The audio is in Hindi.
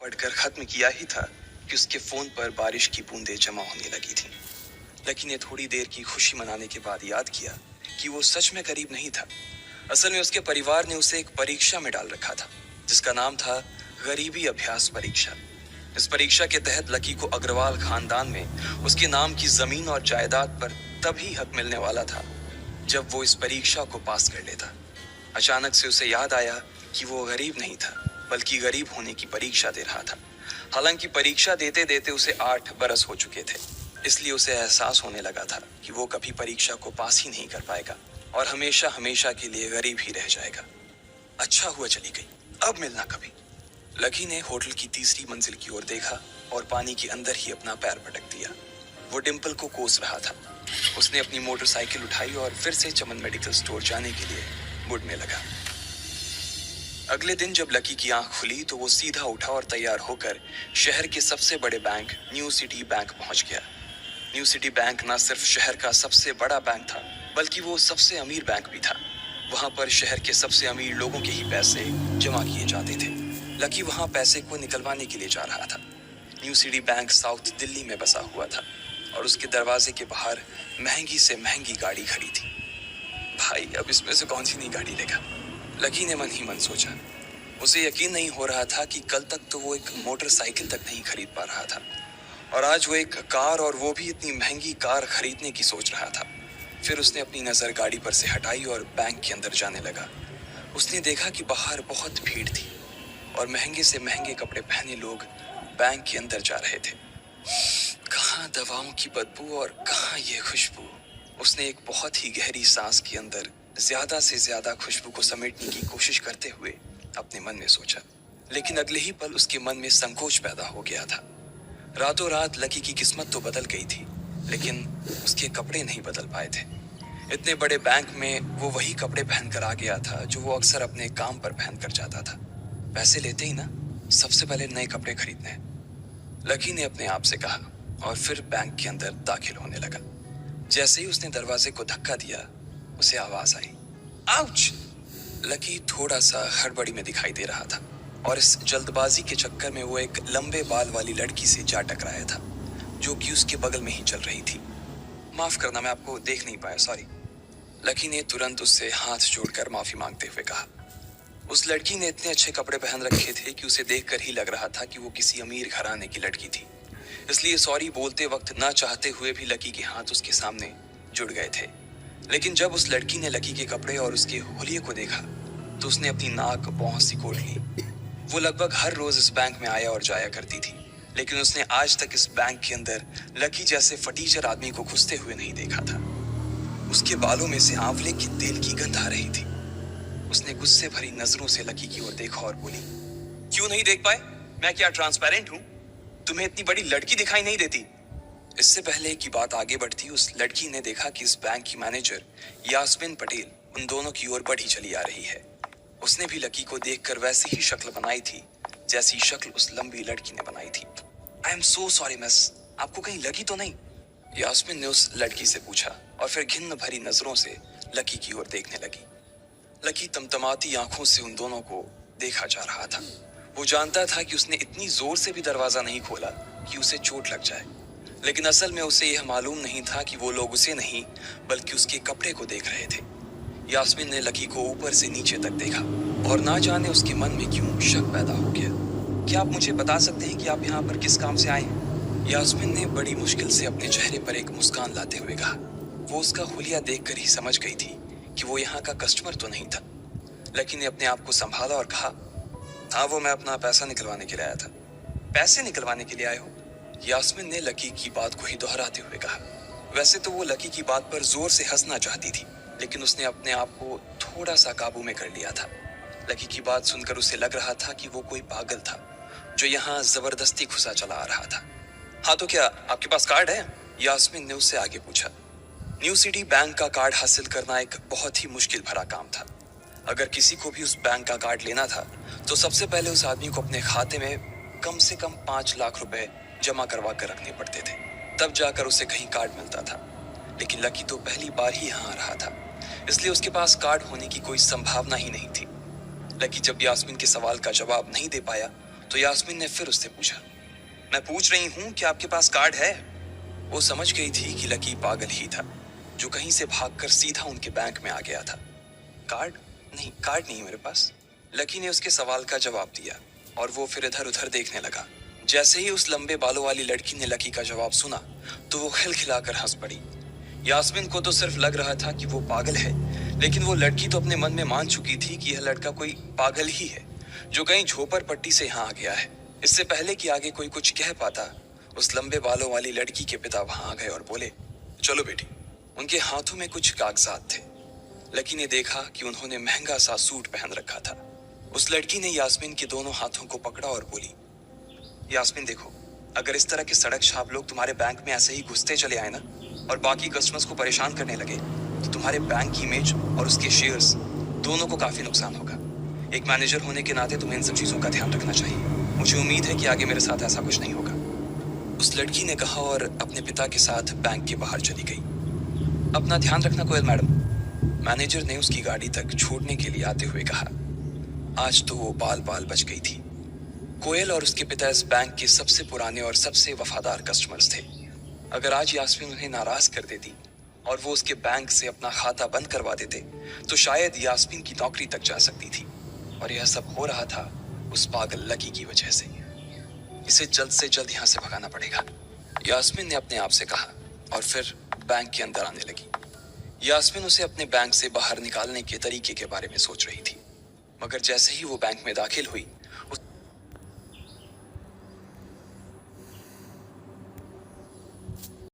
पढ़कर खत्म किया ही था कि उसके फोन पर बारिश की बूंदें जमा होने लगी थी। लकी ने थोड़ी देर की खुशी मनाने के बाद याद किया कि वो सच में करीब नहीं था। असल में उसके परिवार ने उसे एक परीक्षा में डाल रखा था जिसका नाम था गरीबी अभ्यास परीक्षा। इस परीक्षा के तहत लकी को अग्रवाल खानदान में उसके नाम की जमीन और जायदाद पर तभी हक मिलने वाला था जब वो इस परीक्षा को पास कर लेता। अचानक से उसे याद आया कि वो गरीब नहीं था बल्कि गरीब होने की परीक्षा दे रहा था। हालांकि परीक्षा देते देते उसे 8 बरस हो चुके थे, इसलिए उसे एहसास होने लगा था कि वो कभी परीक्षा को पास ही नहीं कर पाएगा और हमेशा हमेशा के लिए गरीब ही रह जाएगा। अच्छा हुआ चली गई, अब मिलना कभी। लकी ने होटल की तीसरी मंजिल की ओर देखा और पानी के अंदर ही अपना पैर पटक दिया। वो डिम्पल को कोस रहा था। उसने अपनी मोटरसाइकिल उठाई और फिर से चमन मेडिकल स्टोर जाने के लिए मुड़ने लगा। अगले दिन जब लकी की आंख खुली तो वो सीधा उठा और तैयार होकर शहर के सबसे बड़े बैंक न्यू सिटी बैंक पहुंच गया। न्यू सिटी बैंक न सिर्फ शहर का सबसे बड़ा बैंक था बल्कि वो सबसे अमीर बैंक भी था। वहां पर शहर के सबसे अमीर लोगों के ही पैसे जमा किए जाते थे। लकी वहां पैसे को निकलवाने के लिए जा रहा था। New city bank south Delhi में बसा हुआ था और उसके दरवाजे के बाहर महंगी से महंगी गाड़ी खड़ी थी। भाई, अब इसमें से कौन सी नई गाड़ी लेगा, लकी ने मन ही मन सोचा। उसे यकीन नहीं हो रहा था कि कल तक तो वो एक मोटरसाइकिल तक नहीं खरीद पा रहा था और आज वो एक कार, और वो भी इतनी महंगी कार खरीदने की सोच रहा था। फिर उसने अपनी नजर गाड़ी पर से हटाई और बैंक के अंदर जाने लगा। उसने देखा कि बाहर बहुत भीड़ थी और महंगे से महंगे कपड़े पहने लोग बैंक के अंदर जा रहे थे। कहाँ दवाओं की बदबू और कहाँ ये खुशबू। उसने एक बहुत ही गहरी सांस के अंदर ज्यादा से ज्यादा खुशबू को समेटने की कोशिश करते हुए अपने मन में सोचा, लेकिन अगले ही पल उसके मन में संकोच पैदा हो गया था। रातों रात लकी की किस्मत तो बदल गई थी, लेकिन उसके कपड़े नहीं बदल पाए थे। इतने बड़े बैंक में वो वही कपड़े पहनकर आ गया था जो वो अक्सर अपने काम पर पहन कर जाता था। पैसे लेते ही ना सबसे पहले नए कपड़े खरीदने, लकी ने अपने आप से कहा और फिर बैंक के अंदर दाखिल होने लगा। जैसे ही उसने दरवाजे को धक्का दिया, उसे आवाज आई, आउच! लकी थोड़ा सा हड़बड़ी में दिखाई दे रहा था और इस जल्दबाजी के चक्कर में वो एक लंबे बाल वाली लड़की से जा टकराया था जो कि उसके बगल में ही चल रही थी। माफ करना, मैं आपको देख नहीं पाया, सॉरी। लकी ने तुरंत उससे हाथ जोड़कर माफी मांगते हुए कहा। उस लड़की ने इतने अच्छे कपड़े पहन रखे थे कि उसे देखकर ही लग रहा था कि वो किसी अमीर घराने की लड़की थी, इसलिए सॉरी बोलते वक्त ना चाहते हुए भी लकी के हाथ उसके सामने जुड़ गए थे। लेकिन जब उस लड़की ने लकी के कपड़े और उसके हुलिये को देखा तो उसने अपनी नाक भौं सिकोड़ ली। वो लगभग हर रोज इस बैंक में आया और जाया करती थी, लेकिन उसने आज तक इस बैंक के अंदर लकी जैसे फटीचर आदमी को घुसते हुए नहीं देखा था। उसके बालों में से आंवले की तेल की गंध आ रही थी। उसने गुस्से भरी नजरों से लकी की ओर देखा और बोली, क्यों नहीं देख पाए? मैं क्या ट्रांसपेरेंट हूं? तुम्हें इतनी बड़ी लड़की दिखाई नहीं देती? इससे पहले कि बात आगे बढ़ती, उस लड़की ने देखा कि इस बैंक की मैनेजर यास्मीन पटेल उन दोनों की ओर बढ़ी चली आ रही है। उसने भी लकी को देखकर वैसी ही शक्ल बनाई थी जैसी शक्ल उस लंबी लड़की ने बनाई थी। I am so sorry miss, आपको कहीं लगी तो नहीं? यास्मीन ने उस लड़की से पूछा और फिर घिन्न भरी नजरों से लकी की ओर देखने लगी। लकी तमतमाती आंखों से उन दोनों को देखा जा रहा था। वो जानता था कि उसने इतनी जोर से भी दरवाजा नहीं खोला कि उसे चोट लग जाए, लेकिन असल में उसे यह मालूम नहीं था कि वो लोग उसे नहीं बल्कि उसके कपड़े को देख रहे थे। यास्मीन ने लकी को ऊपर से नीचे तक देखा और ना जाने उसके मन में क्यों शक पैदा हो गया। क्या आप मुझे बता सकते हैं कि आप यहाँ पर किस काम से आए हैं? यास्मीन ने बड़ी मुश्किल से अपने चेहरे पर एक मुस्कान लाते हुए कहा। वो उसका हुलिया देखकर ही समझ गई थी कि वो यहाँ का कस्टमर तो नहीं था। लकी ने अपने आप को संभाला और कहा, हाँ, वो मैं अपना पैसा निकलवाने के लिए आया था। पैसे निकलवाने के लिए आए हो? यास्मीन ने लकी की बात को ही दोहराते हुए कहा। वैसे तो वो लकी की बात पर जोर से हंसना चाहती थी, लेकिन उसने अपने आप को थोड़ा सा काबू में कर लिया था। लकी की बात सुनकर उसे लग रहा था कि वो कोई पागल था जो यहाँ जबरदस्ती घुसा चला आ रहा था। हाँ, तो क्या आपके पास कार्ड है? यास्मीन ने उससे आगे पूछा। न्यू सिटी बैंक का कार्ड हासिल करना एक बहुत ही मुश्किल भरा काम था। अगर किसी को भी उस बैंक का कार्ड लेना था तो सबसे पहले उस आदमी को अपने खाते में कम से कम 5 लाख रुपए जमा करवा कर रखने पड़ते थे, तब जाकर उसे कहीं कार्ड मिलता था। लेकिन लकी तो पहली बार ही यहाँ आ रहा था, इसलिए उसके पास कार्ड होने की कोई संभावना ही नहीं थी। लकी जब यास्मीन के सवाल का जवाब नहीं दे पाया तो यास्मीन ने फिर उससे पूछा, मैं पूछ रही हूँ कि आपके पास कार्ड है? वो समझ गई थी कि लकी पागल ही था, जो कहीं से भागकर सीधा उनके बैंक में आ गया था। कार्ड? नहीं, कार्ड नहीं मेरे पास। लकी ने उसके सवाल का जवाब दिया और वो फिर इधर उधर देखने लगा। जैसे ही उस लंबे बालों वाली लड़की ने लकी का जवाब सुना तो वो खिलखिलाकर हंस पड़ी। यास्मीन को तो सिर्फ लग रहा था कि वो पागल है, लेकिन वो लड़की तो अपने मन में मान चुकी थी कि यह लड़का कोई पागल ही है, जो कहीं झोपड़ पट्टी से यहाँ आ गया है। इससे पहले कि आगे कोई कुछ कह पाता, उस लंबे बालों वाली लड़की के पिता वहां आ गए और बोले, चलो बेटी। उनके हाथों में कुछ कागजात थे। लकी ने देखा कि उन्होंने महंगा सा सूट पहन रखा था। उस लड़की ने यास्मीन के दोनों हाथों को पकड़ा और बोली, यास्मीन देखो, अगर इस तरह के सड़क छाप लोग तुम्हारे बैंक में ऐसे ही घुसते चले आए ना और बाकी कस्टमर्स को परेशान करने लगे, तो तुम्हारे बैंक की इमेज और उसके शेयर्स दोनों को काफी नुकसान होगा। एक मैनेजर होने के नाते तुम्हें इन सब चीजों का ध्यान रखना चाहिए। मुझे उम्मीद है कि आगे मेरे साथ ऐसा कुछ नहीं होगा। उस लड़की ने कहा और अपने पिता के साथ बैंक के बाहर चली गई। अपना ध्यान रखना कोयल मैडम, मैनेजर ने उसकी गाड़ी तक छोड़ने के लिए आते हुए कहा। आज तो वो बाल बाल बच गई थी। कोयल और उसके पिता इस बैंक के सबसे पुराने और सबसे वफादार कस्टमर्स थे। अगर आज यास्मीन उन्हें नाराज कर देती और वो उसके बैंक से अपना खाता बंद करवा देते, तो शायद यास्मीन की नौकरी तक जा सकती थी। और यह सब हो रहा था उस पागल लकी की वजह से। इसे जल्द से जल्द यहाँ से भगाना पड़ेगा, यास्मीन ने अपने आप से कहा और फिर बैंक के अंदर आने लगी। यास्मीन उसे अपने बैंक से बाहर निकालने के तरीके के बारे में सोच रही थी, मगर जैसे ही वो बैंक में दाखिल हुई